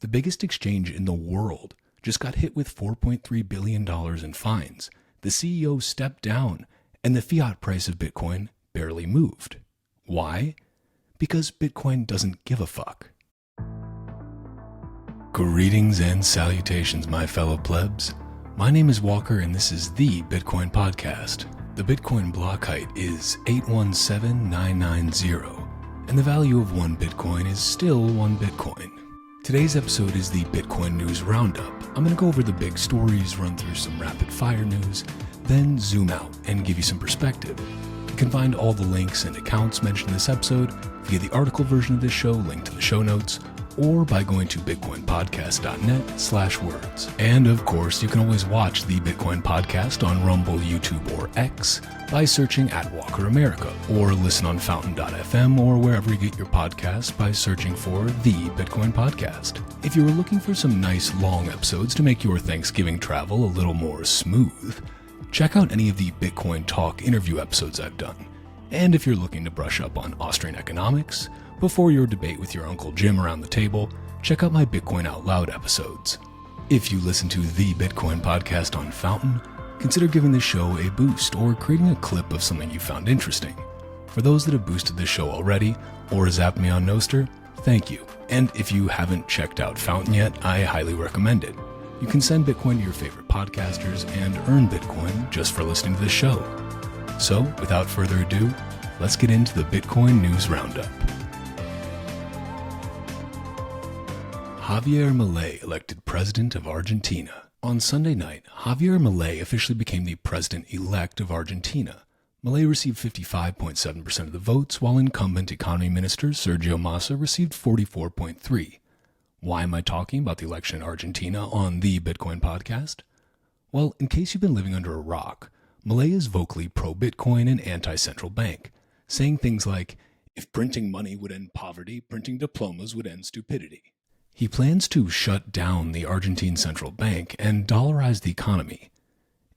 The biggest exchange in the world just got hit with $4.3 billion in fines. The CEO stepped down, and the fiat price of Bitcoin barely moved. Why? Because Bitcoin doesn't give a fuck. Greetings and salutations, my fellow plebs. My name is Walker, and this is the Bitcoin Podcast. The Bitcoin block height is 817990, and the value of one Bitcoin is still one Bitcoin. Today's episode is the Bitcoin News Roundup. I'm going to go over the big stories, run through some rapid-fire news, then zoom out and give you some perspective. You can find all the links and accounts mentioned in this episode via the article version of this show linked in the show notes, or by going to bitcoinpodcast.net/words. And of course, you can always watch the Bitcoin Podcast on Rumble, YouTube, or X by searching at Walker America, or listen on fountain.fm or wherever you get your podcasts by searching for the Bitcoin Podcast. If you were looking for some nice long episodes to make your Thanksgiving travel a little more smooth, check out any of the Bitcoin Talk interview episodes I've done. And if you're looking to brush up on Austrian economics before your debate with your Uncle Jim around the table, check out my Bitcoin Out Loud episodes. If you listen to the Bitcoin Podcast on Fountain, consider giving the show a boost or creating a clip of something you found interesting. For those that have boosted the show already or zapped me on Nostr, thank you. And if you haven't checked out Fountain yet, I highly recommend it. You can send Bitcoin to your favorite podcasters and earn Bitcoin just for listening to this show. So, without further ado, let's get into the Bitcoin News Roundup. Javier Milei elected president of Argentina. On Sunday night, Javier Milei officially became the president-elect of Argentina. Milei received 55.7% of the votes, while incumbent economy minister Sergio Massa received 44.3%. Why am I talking about the election in Argentina on the Bitcoin Podcast? Well, in case you've been living under a rock, Milei is vocally pro-Bitcoin and anti-central bank, saying things like, "If printing money would end poverty, printing diplomas would end stupidity." He plans to shut down the Argentine central bank and dollarize the economy.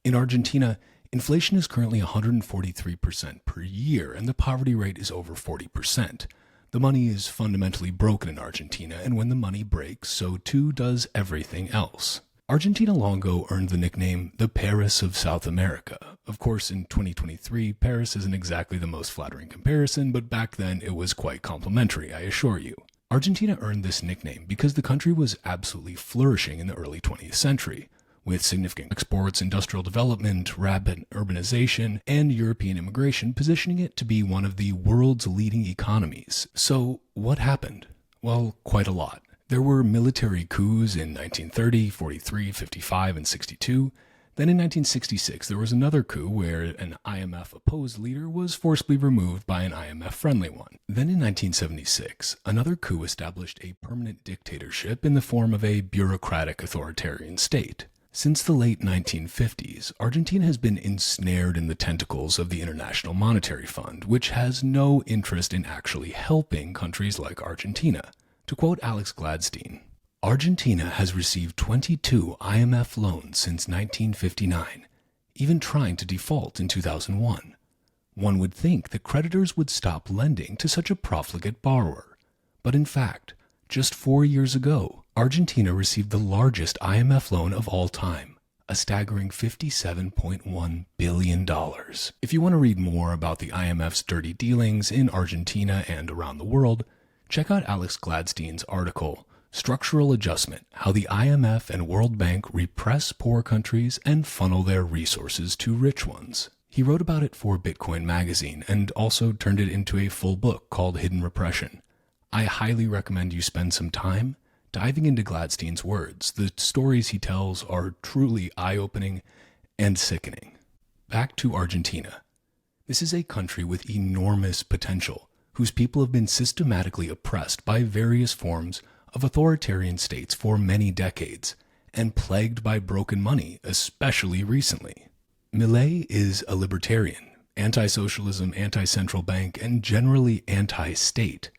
In Argentina, inflation is currently 143% per year, and the poverty rate is over 40%. The money is fundamentally broken in Argentina, and when the money breaks, so too does everything else. Argentina long ago earned the nickname the Paris of South America. Of course, in 2023, Paris isn't exactly the most flattering comparison, but back then it was quite complimentary, I assure you. Argentina earned this nickname because the country was absolutely flourishing in the early 20th century, with significant exports, industrial development, rapid urbanization, and European immigration positioning it to be one of the world's leading economies. So, what happened? Well, quite a lot. There were military coups in 1930, 43, 55, and 62. Then in 1966, there was another coup where an IMF-opposed leader was forcibly removed by an IMF-friendly one. Then in 1976, another coup established a permanent dictatorship in the form of a bureaucratic authoritarian state. Since the late 1950s, Argentina has been ensnared in the tentacles of the International Monetary Fund, which has no interest in actually helping countries like Argentina. To quote Alex Gladstein, "Argentina has received 22 IMF loans since 1959, even trying to default in 2001. One would think that creditors would stop lending to such a profligate borrower. But in fact, just 4 years ago, Argentina received the largest IMF loan of all time, a staggering $57.1 billion. If you want to read more about the IMF's dirty dealings in Argentina and around the world, check out Alex Gladstein's article, Structural Adjustment, How the IMF and World Bank Repress Poor Countries and Funnel Their Resources to Rich Ones. He wrote about it for Bitcoin Magazine and also turned it into a full book called Hidden Repression. I highly recommend you spend some time diving into Gladstein's words. The stories he tells are truly eye-opening and sickening. Back to Argentina. This is a country with enormous potential, whose people have been systematically oppressed by various forms of authoritarian states for many decades, and plagued by broken money, especially recently. Milei is a libertarian, anti-socialism, anti-central bank, and generally anti-state.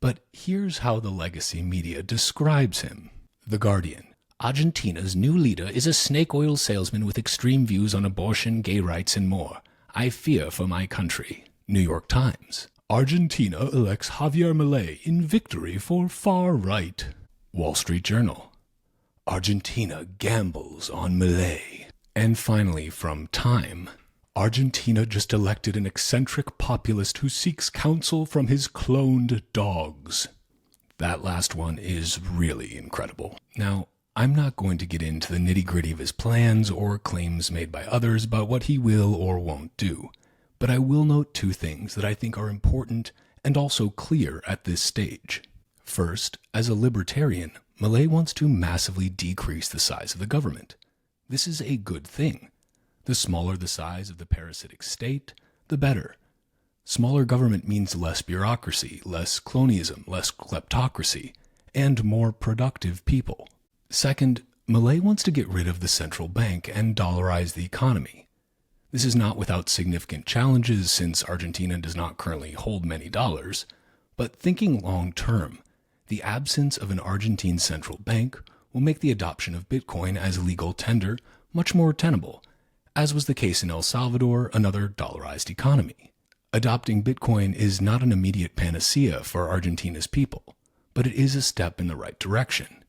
But here's how the legacy media describes him. The Guardian. Argentina's new leader is a snake oil salesman with extreme views on abortion, gay rights, and more. I fear for my country. New York Times. Argentina elects Javier Milei in victory for far right. Wall Street Journal. Argentina gambles on Milei. And finally, from Time, Argentina just elected an eccentric populist who seeks counsel from his cloned dogs. That last one is really incredible. Now, I'm not going to get into the nitty-gritty of his plans or claims made by others about what he will or won't do, but I will note two things that I think are important and also clear at this stage. First, as a libertarian, Milei wants to massively decrease the size of the government. This is a good thing. The smaller the size of the parasitic state, the better. Smaller government means less bureaucracy, less cronyism, less kleptocracy, and more productive people. Second, Milei wants to get rid of the central bank and dollarize the economy. This is not without significant challenges since Argentina does not currently hold many dollars, but thinking long term, the absence of an Argentine central bank will make the adoption of Bitcoin as legal tender much more tenable, as was the case in El Salvador, another dollarized economy. Adopting Bitcoin is not an immediate panacea for Argentina's people, but it is a step in the right direction.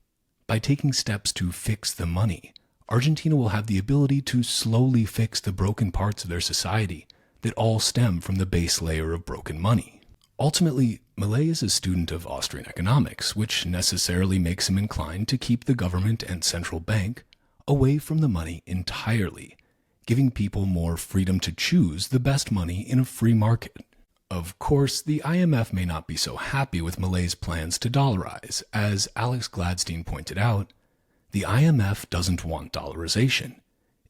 By taking steps to fix the money, Argentina will have the ability to slowly fix the broken parts of their society that all stem from the base layer of broken money. Ultimately, Milei is a student of Austrian economics, which necessarily makes him inclined to keep the government and central bank away from the money entirely, giving people more freedom to choose the best money in a free market. Of course, the IMF may not be so happy with Milei's plans to dollarize. As Alex Gladstein pointed out, the IMF doesn't want dollarization.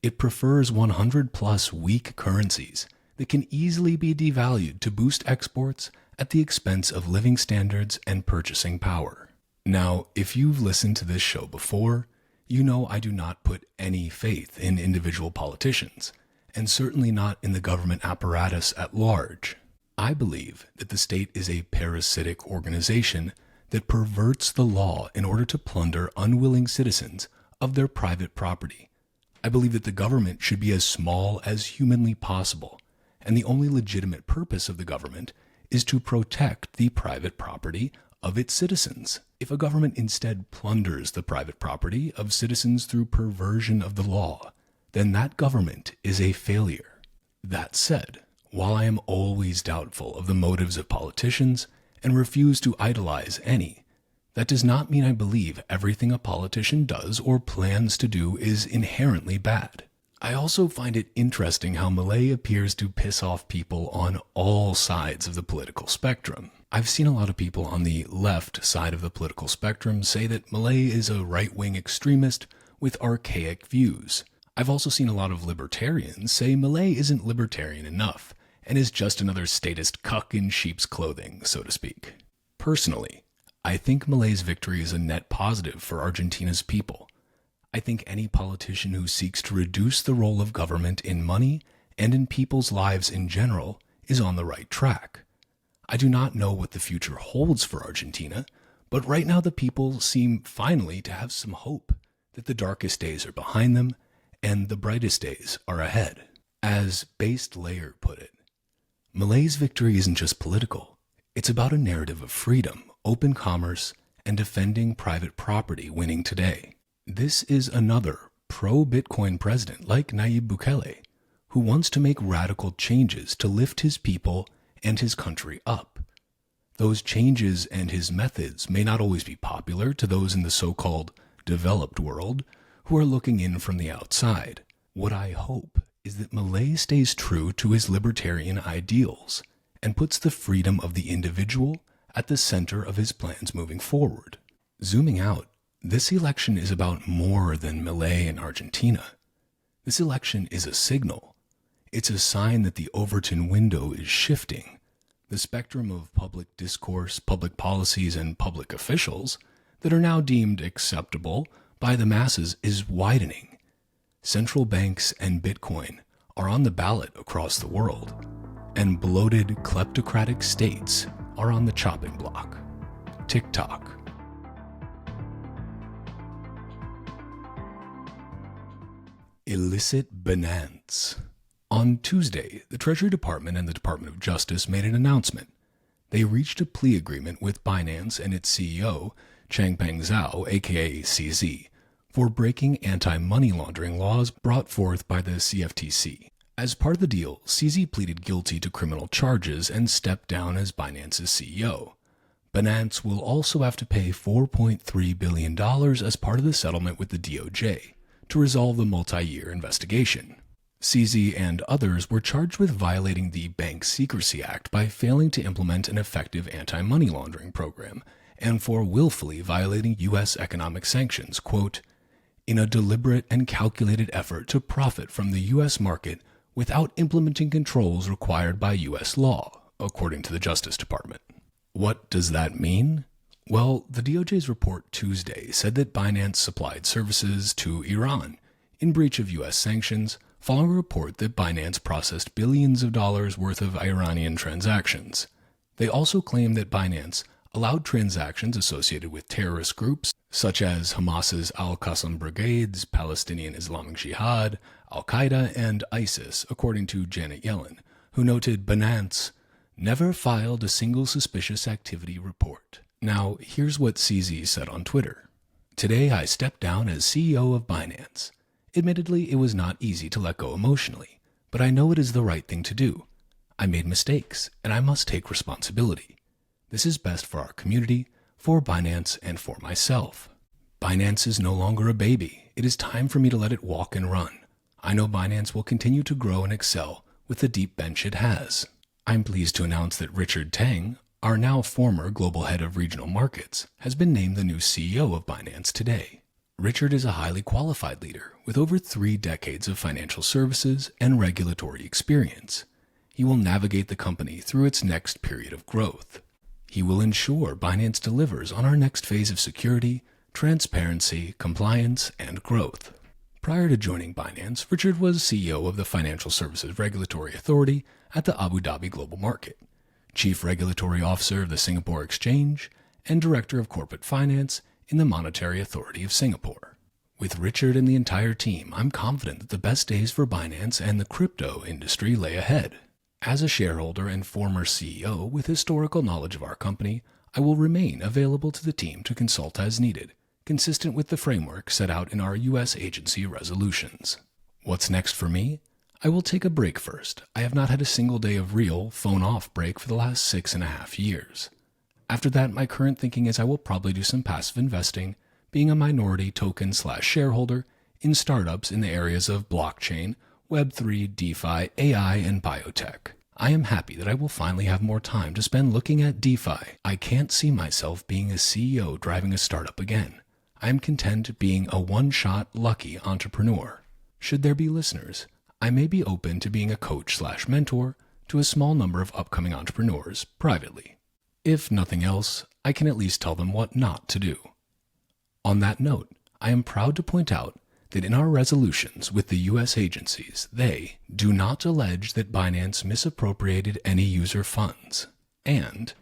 It prefers 100-plus weak currencies that can easily be devalued to boost exports at the expense of living standards and purchasing power. Now, if you've listened to this show before, you know I do not put any faith in individual politicians, and certainly not in the government apparatus at large. I believe that the state is a parasitic organization that perverts the law in order to plunder unwilling citizens of their private property. I believe that the government should be as small as humanly possible, and the only legitimate purpose of the government is to protect the private property of its citizens. If a government instead plunders the private property of citizens through perversion of the law, then that government is a failure. That said, while I am always doubtful of the motives of politicians and refuse to idolize any, that does not mean I believe everything a politician does or plans to do is inherently bad. I also find it interesting how Milei appears to piss off people on all sides of the political spectrum. I've seen a lot of people on the left side of the political spectrum say that Milei is a right-wing extremist with archaic views. I've also seen a lot of libertarians say Milei isn't libertarian enough and is just another statist cuck in sheep's clothing, so to speak. Personally, I think Milei's victory is a net positive for Argentina's people. I think any politician who seeks to reduce the role of government in money and in people's lives in general is on the right track. I do not know what the future holds for Argentina, but right now the people seem finally to have some hope that the darkest days are behind them and the brightest days are ahead. As Based Layer put it, Milei's victory isn't just political. It's about a narrative of freedom, open commerce, and defending private property winning today. This is another pro-Bitcoin president like Nayib Bukele, who wants to make radical changes to lift his people and his country up. Those changes and his methods may not always be popular to those in the so-called developed world who are looking in from the outside. What I hope is that Milei stays true to his libertarian ideals and puts the freedom of the individual at the center of his plans moving forward. Zooming out, this election is about more than Milei and Argentina. This election is a signal. It's a sign that the Overton window is shifting. The spectrum of public discourse, public policies, and public officials that are now deemed acceptable by the masses is widening. Central banks and Bitcoin are on the ballot across the world, and bloated kleptocratic states are on the chopping block. TikTok. Illicit Binánce. On Tuesday, the Treasury Department and the Department of Justice made an announcement. They reached a plea agreement with Binance and its CEO, Changpeng Zhao, aka CZ, for breaking anti-money laundering laws brought forth by the CFTC. As part of the deal, CZ pleaded guilty to criminal charges and stepped down as Binance's CEO. Binnce will also have to pay $4.3 billion as part of the settlement with the DOJ to resolve the multi-year investigation. CZ and others were charged with violating the Bank Secrecy Act by failing to implement an effective anti-money laundering program and for willfully violating U.S. economic sanctions, quote, in a deliberate and calculated effort to profit from the U.S. market without implementing controls required by U.S. law, according to the Justice Department. What does that mean? Well, the DOJ's report Tuesday said that Binance supplied services to Iran in breach of U.S. sanctions following a report that Binance processed billions of dollars worth of Iranian transactions. They also claim that Binance allowed transactions associated with terrorist groups such as Hamas's Al-Qassam Brigades, Palestinian Islamic Jihad, Al-Qaeda, and ISIS, according to Janet Yellen, who noted Binance never filed a single suspicious activity report. Now, here's what CZ said on Twitter. Today I stepped down as CEO of Binance. Admittedly, it was not easy to let go emotionally, but I know it is the right thing to do. I made mistakes, and I must take responsibility. This is best for our community, for Binance, and for myself. Binance is no longer a baby. It is time for me to let it walk and run. I know Binance will continue to grow and excel with the deep bench it has. I'm pleased to announce that Richard Tang, our now former global head of regional markets, has been named the new CEO of Binance today. Richard is a highly qualified leader with over 3 decades of financial services and regulatory experience. He will navigate the company through its next period of growth. He will ensure Binance delivers on our next phase of security, transparency, compliance, and growth. Prior to joining Binance, Richard was CEO of the Financial Services Regulatory Authority at the Abu Dhabi Global Market, Chief Regulatory Officer of the Singapore Exchange, and Director of Corporate Finance in the Monetary Authority of Singapore. With Richard and the entire team, I'm confident that the best days for Binance and the crypto industry lay ahead. As a shareholder and former CEO with historical knowledge of our company, I will remain available to the team to consult as needed, consistent with the framework set out in our U.S. agency resolutions. What's next for me? I will take a break first. I have not had a single day of real, phone-off break for the last 6.5 years. After that, my current thinking is I will probably do some passive investing, being a minority token/shareholder in startups in the areas of blockchain, Web3, DeFi, AI, and biotech. I am happy that I will finally have more time to spend looking at DeFi. I can't see myself being a CEO driving a startup again. I am content being a one-shot lucky entrepreneur. Should there be listeners, I may be open to being a coach/mentor to a small number of upcoming entrepreneurs privately. If nothing else, I can at least tell them what not to do. On that note, I am proud to point out that in our resolutions with the U.S. agencies, they do not allege that Binance misappropriated any user funds, and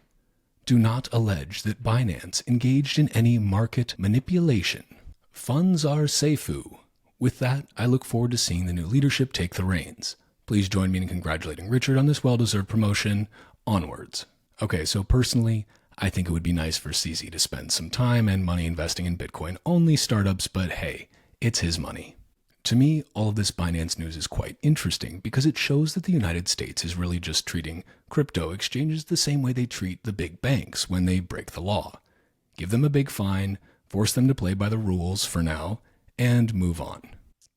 do not allege that Binance engaged in any market manipulation. Funds are seifu. With that, I look forward to seeing the new leadership take the reins. Please join me in congratulating Richard on this well-deserved promotion. Onwards. Okay, so personally, I think it would be nice for CZ to spend some time and money investing in Bitcoin-only startups, but hey, it's his money. To me, all of this Binance news is quite interesting because it shows that the United States is really just treating crypto exchanges the same way they treat the big banks when they break the law. Give them a big fine, force them to play by the rules for now, and move on.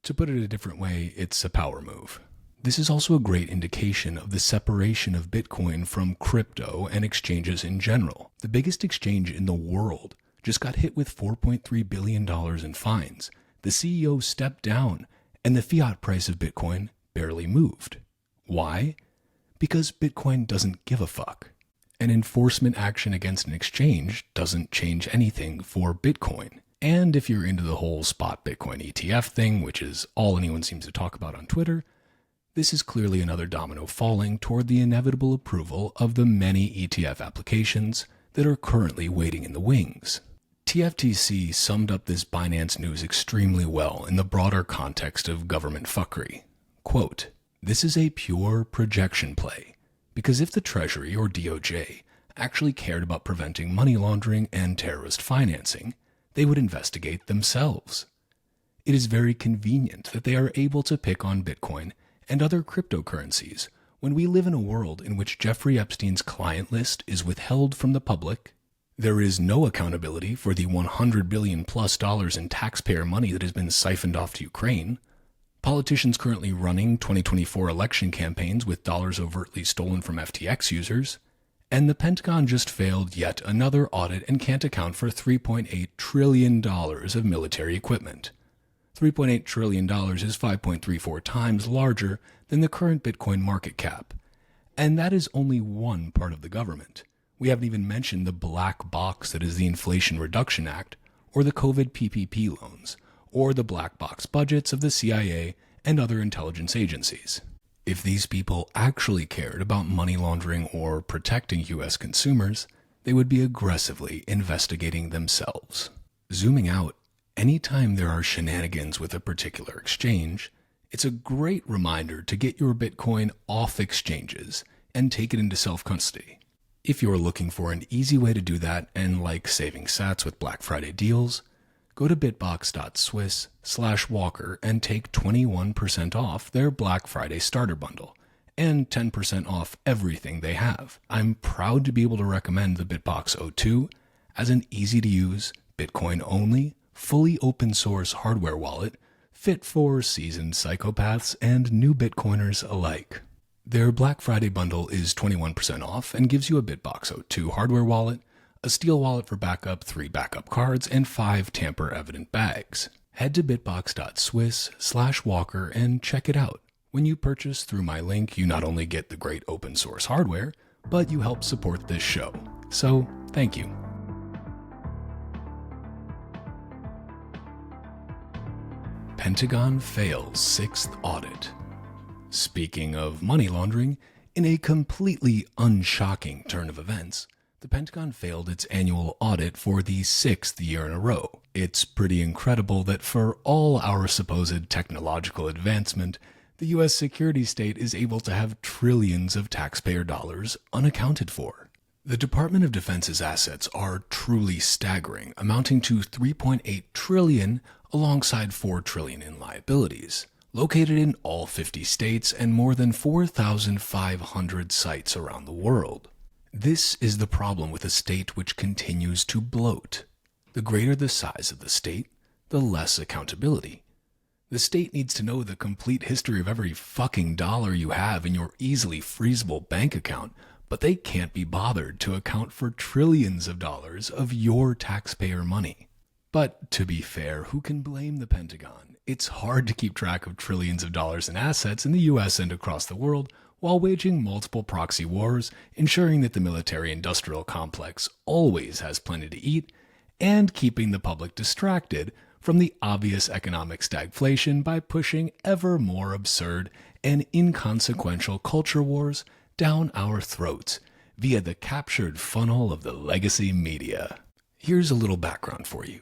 To put it a different way, it's a power move. This is also a great indication of the separation of Bitcoin from crypto and exchanges in general. The biggest exchange in the world just got hit with $4.3 billion in fines. The CEO stepped down, and the fiat price of Bitcoin barely moved. Why? Because Bitcoin doesn't give a fuck. An enforcement action against an exchange doesn't change anything for Bitcoin. And if you're into the whole spot Bitcoin ETF thing, which is all anyone seems to talk about on Twitter, this is clearly another domino falling toward the inevitable approval of the many ETF applications that are currently waiting in the wings. TFTC summed up this Binance news extremely well in the broader context of government fuckery. Quote, "This is a pure projection play, because if the Treasury or DOJ actually cared about preventing money laundering and terrorist financing, they would investigate themselves. It is very convenient that they are able to pick on Bitcoin and other cryptocurrencies when we live in a world in which Jeffrey Epstein's client list is withheld from the public. There is no accountability for the $100 billion plus in taxpayer money that has been siphoned off to Ukraine. Politicians currently running 2024 election campaigns with dollars overtly stolen from FTX users. And the Pentagon just failed yet another audit and can't account for $3.8 trillion of military equipment. $3.8 trillion is 5.34 times larger than the current Bitcoin market cap. And that is only one part of the government. We haven't even mentioned the black box that is the Inflation Reduction Act, or the COVID PPP loans, or the black box budgets of the CIA and other intelligence agencies. If these people actually cared about money laundering or protecting U.S. consumers, they would be aggressively investigating themselves. Zooming out, anytime there are shenanigans with a particular exchange, it's a great reminder to get your Bitcoin off exchanges and take it into self-custody. If you're looking for an easy way to do that and like saving sats with Black Friday deals, go to bitbox.swiss/walker and take 21% off their Black Friday starter bundle and 10% off everything they have. I'm proud to be able to recommend the Bitbox 02 as an easy-to-use, Bitcoin-only, fully open-source hardware wallet fit for seasoned psychopaths and new Bitcoiners alike. Their Black Friday bundle is 21% off and gives you a Bitbox 02 hardware wallet, a steel wallet for backup, 3 backup cards, and 5 tamper-evident bags. Head to bitbox.swiss/walker and check it out. When you purchase through my link, you not only get the great open-source hardware, but you help support this show. So, thank you. Pentagon fails 6th audit. Speaking of money laundering, in a completely unshocking turn of events, the Pentagon failed its annual audit for the 6th year in a row. It's pretty incredible that for all our supposed technological advancement, the U.S. security state is able to have trillions of taxpayer dollars unaccounted for. The Department of Defense's assets are truly staggering, amounting to $3.8 trillion alongside $4 trillion in liabilities, located in all 50 states and more than 4,500 sites around the world. This is the problem with a state which continues to bloat. The greater the size of the state, the less accountability. The state needs to know the complete history of every fucking dollar you have in your easily freezable bank account, but they can't be bothered to account for trillions of dollars of your taxpayer money. But to be fair, who can blame the Pentagon? It's hard to keep track of trillions of dollars in assets in the US and across the world while waging multiple proxy wars, ensuring that the military-industrial complex always has plenty to eat, and keeping the public distracted from the obvious economic stagflation by pushing ever more absurd and inconsequential culture wars down our throats via the captured funnel of the legacy media. Here's a little background for you.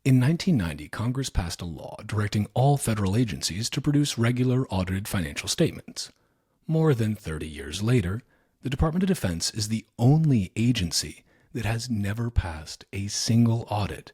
In 1990, Congress passed a law directing all federal agencies to produce regular audited financial statements. More than 30 years later, the Department of Defense is the only agency that has never passed a single audit.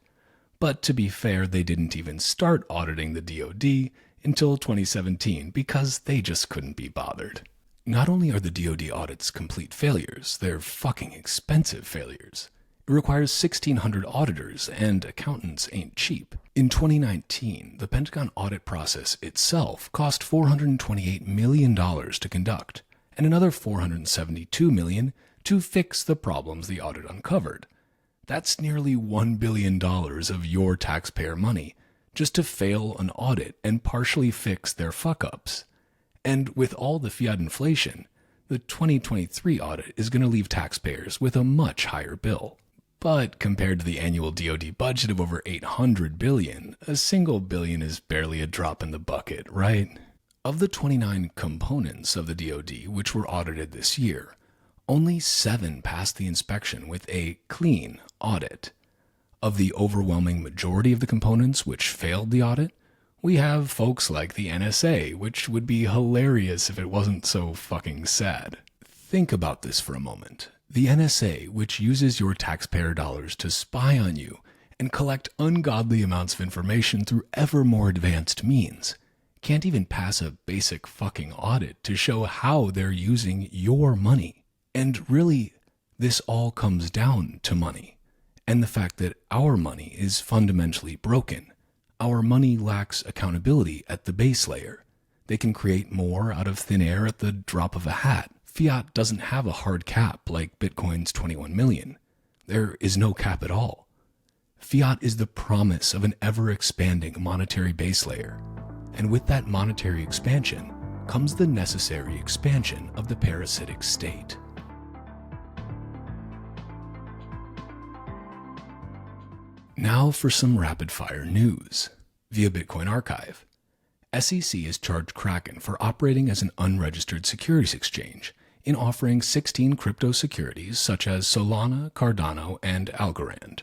But to be fair, they didn't even start auditing the DoD until 2017 because they just couldn't be bothered. Not only are the DoD audits complete failures, they're fucking expensive failures. It requires 1,600 auditors, and accountants ain't cheap. In 2019, the Pentagon audit process itself cost $428 million to conduct, and another $472 million to fix the problems the audit uncovered. That's nearly $1 billion of your taxpayer money just to fail an audit and partially fix their fuck-ups. And with all the fiat inflation, the 2023 audit is going to leave taxpayers with a much higher bill. But compared to the annual DoD budget of over $800 billion, a single billion is barely a drop in the bucket, right? Of the 29 components of the DoD which were audited this year, only 7 passed the inspection with a clean audit. Of the overwhelming majority of the components which failed the audit, we have folks like the NSA, which would be hilarious if it wasn't so fucking sad. Think about this for a moment. The NSA, which uses your taxpayer dollars to spy on you and collect ungodly amounts of information through ever more advanced means, can't even pass a basic fucking audit to show how they're using your money. And really, this all comes down to money, and the fact that our money is fundamentally broken. Our money lacks accountability at the base layer. They can create more out of thin air at the drop of a hat. Fiat doesn't have a hard cap like Bitcoin's 21 million. There is no cap at all. Fiat is the promise of an ever-expanding monetary base layer. And with that monetary expansion comes the necessary expansion of the parasitic state. Now for some rapid-fire news. Via Bitcoin Archive, SEC has charged Kraken for operating as an unregistered securities exchange in offering 16 crypto securities such as Solana, Cardano, and Algorand.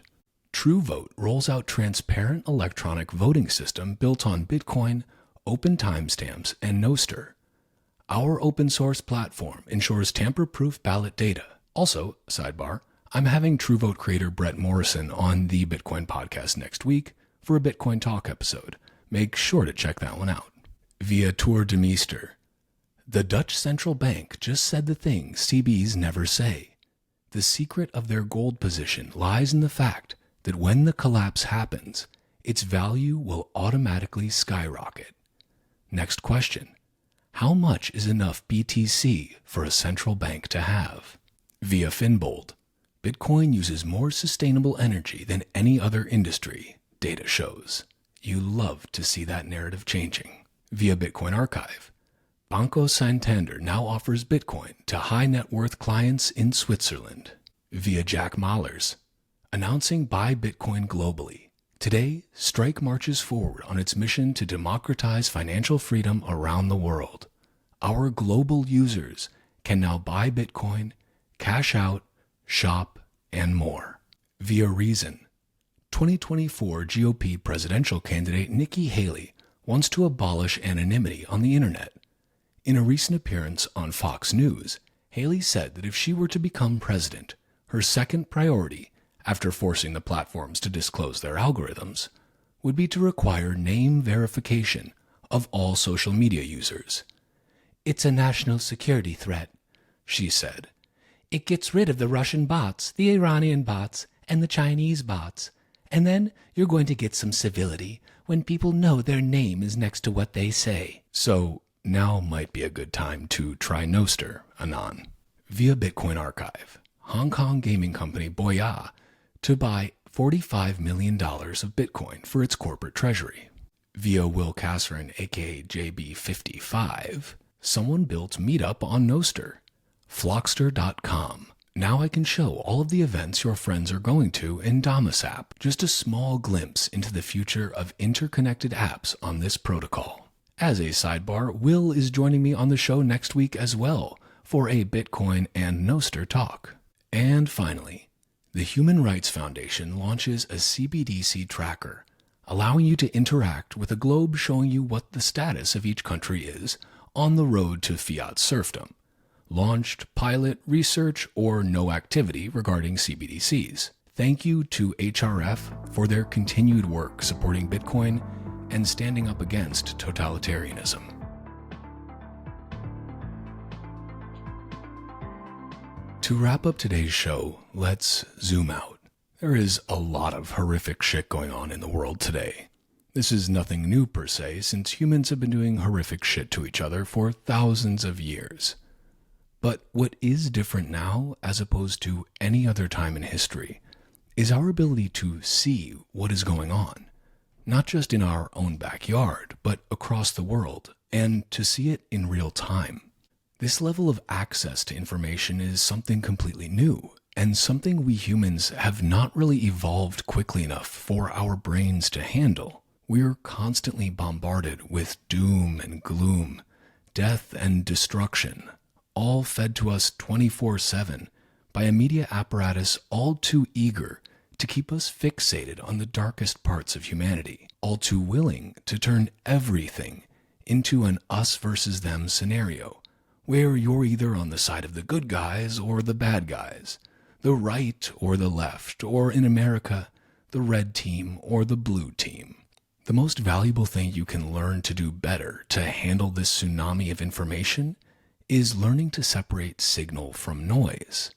TrueVote rolls out transparent electronic voting system built on Bitcoin, open timestamps, and Nostr. Our open source platform ensures tamper-proof ballot data. Also, sidebar, I'm having TrueVote creator Brett Morrison on the Bitcoin podcast next week for a Bitcoin Talk episode. Make sure to check that one out. Via Tour de Meester, the Dutch central bank just said the thing CBs never say. The secret of their gold position lies in the fact that when the collapse happens, its value will automatically skyrocket. Next question. How much is enough BTC for a central bank to have? Via Finbold, Bitcoin uses more sustainable energy than any other industry, data shows. You love to see that narrative changing. Via Bitcoin Archive, Banco Santander now offers Bitcoin to high net worth clients in Switzerland. Via Jack Mallers, announcing Buy Bitcoin globally. Today, Strike marches forward on its mission to democratize financial freedom around the world. Our global users can now buy Bitcoin, cash out, shop, and more. Via Reason, 2024 GOP presidential candidate Nikki Haley wants to abolish anonymity on the internet. In a recent appearance on Fox News, Haley said that if she were to become president, her second priority, after forcing the platforms to disclose their algorithms, would be to require name verification of all social media users. It's a national security threat, she said. It gets rid of the Russian bots, the Iranian bots, and the Chinese bots. And then you're going to get some civility when people know their name is next to what they say. So now might be a good time to try Nostr, Anon. Via Bitcoin Archive, Hong Kong gaming company Boya to buy $45 million of Bitcoin for its corporate treasury. Via Will Kasserin, aka JB55, someone built Meetup on Nostr. Flockster.com. Now I can show all of the events your friends are going to in Damus app. Just a small glimpse into the future of interconnected apps on this protocol. As a sidebar, Will is joining me on the show next week as well for a Bitcoin and Nostr talk. And finally, the Human Rights Foundation launches a CBDC Tracker, allowing you to interact with a globe showing you what the status of each country is on the road to fiat serfdom. Launched, pilot, research, or no activity regarding CBDCs. Thank you to HRF for their continued work supporting Bitcoin and standing up against totalitarianism. To wrap up today's show, let's zoom out. There is a lot of horrific shit going on in the world today. This is nothing new per se, since humans have been doing horrific shit to each other for thousands of years. But what is different now, as opposed to any other time in history, is our ability to see what is going on, not just in our own backyard, but across the world, and to see it in real time. This level of access to information is something completely new, and something we humans have not really evolved quickly enough for our brains to handle. We're constantly bombarded with doom and gloom, death and destruction, all fed to us 24/7 by a media apparatus all too eager to keep us fixated on the darkest parts of humanity, all too willing to turn everything into an us versus them scenario, where you're either on the side of the good guys or the bad guys, the right or the left, or in America, the red team or the blue team. The most valuable thing you can learn to do better to handle this tsunami of information is learning to separate signal from noise.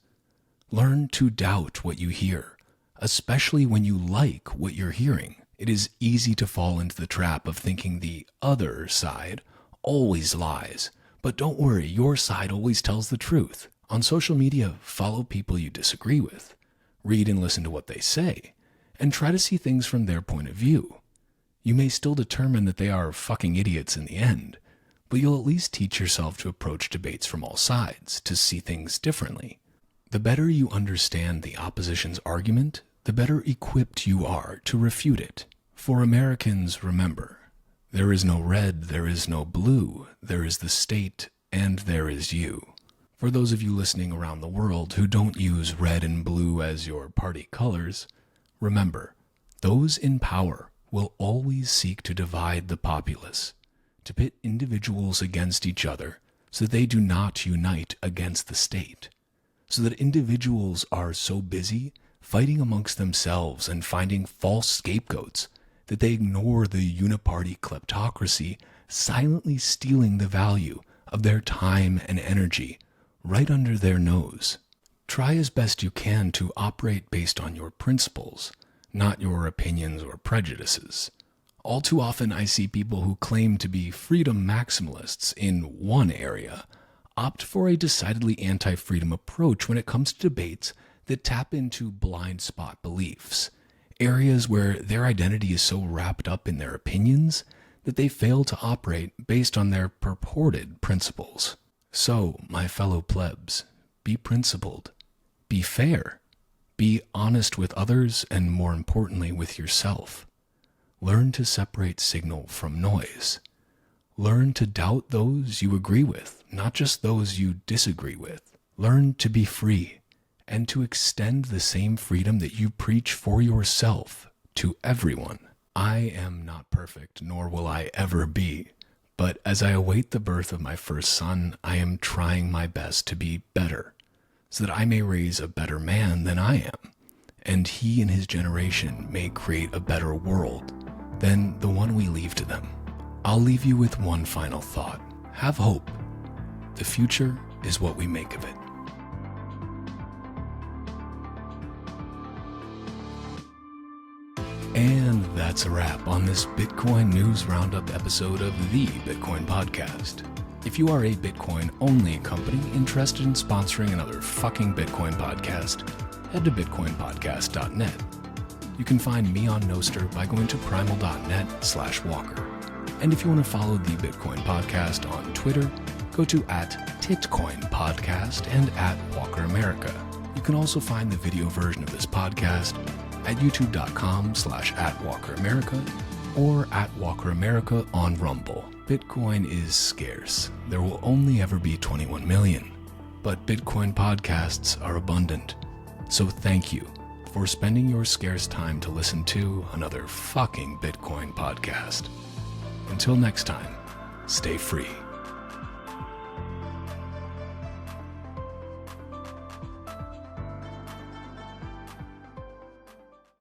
Learn to doubt what you hear, especially when you like what you're hearing. It is easy to fall into the trap of thinking the other side always lies. But don't worry, your side always tells the truth. On social media, follow people you disagree with. Read and listen to what they say, and try to see things from their point of view. You may still determine that they are fucking idiots in the end, but you'll at least teach yourself to approach debates from all sides, to see things differently. The better you understand the opposition's argument, the better equipped you are to refute it. For Americans, remember, there is no red, there is no blue, there is the state, and there is you. For those of you listening around the world who don't use red and blue as your party colors, remember, those in power will always seek to divide the populace, to pit individuals against each other so that they do not unite against the state, so that individuals are so busy fighting amongst themselves and finding false scapegoats that they ignore the uniparty kleptocracy silently stealing the value of their time and energy right under their nose. Try as best you can to operate based on your principles, not your opinions or prejudices. All too often I see people who claim to be freedom maximalists in one area opt for a decidedly anti-freedom approach when it comes to debates that tap into blind spot beliefs, areas where their identity is so wrapped up in their opinions that they fail to operate based on their purported principles. So, my fellow plebs, be principled, be fair, be honest with others, and more importantly with yourself. Learn to separate signal from noise. Learn to doubt those you agree with, not just those you disagree with. Learn to be free, and to extend the same freedom that you preach for yourself to everyone. I am not perfect, nor will I ever be, but as I await the birth of my first son, I am trying my best to be better, so that I may raise a better man than I am, and he and his generation may create a better world than the one we leave to them. I'll leave you with one final thought. Have hope. The future is what we make of it. And that's a wrap on this Bitcoin News Roundup episode of the Bitcoin Podcast. If you are a Bitcoin-only company interested in sponsoring another fucking Bitcoin podcast, head to bitcoinpodcast.net. You can find me on Nostr by going to primal.net/walker. And if you want to follow the Bitcoin Podcast on Twitter, go to @TitcoinPodcast and @WalkerAmerica. You can also find the video version of this podcast at youtube.com/@WalkerAmerica or @WalkerAmerica on Rumble. Bitcoin is scarce. There will only ever be 21 million, but Bitcoin podcasts are abundant. So thank you for spending your scarce time to listen to another fucking Bitcoin podcast. Until next time, stay free.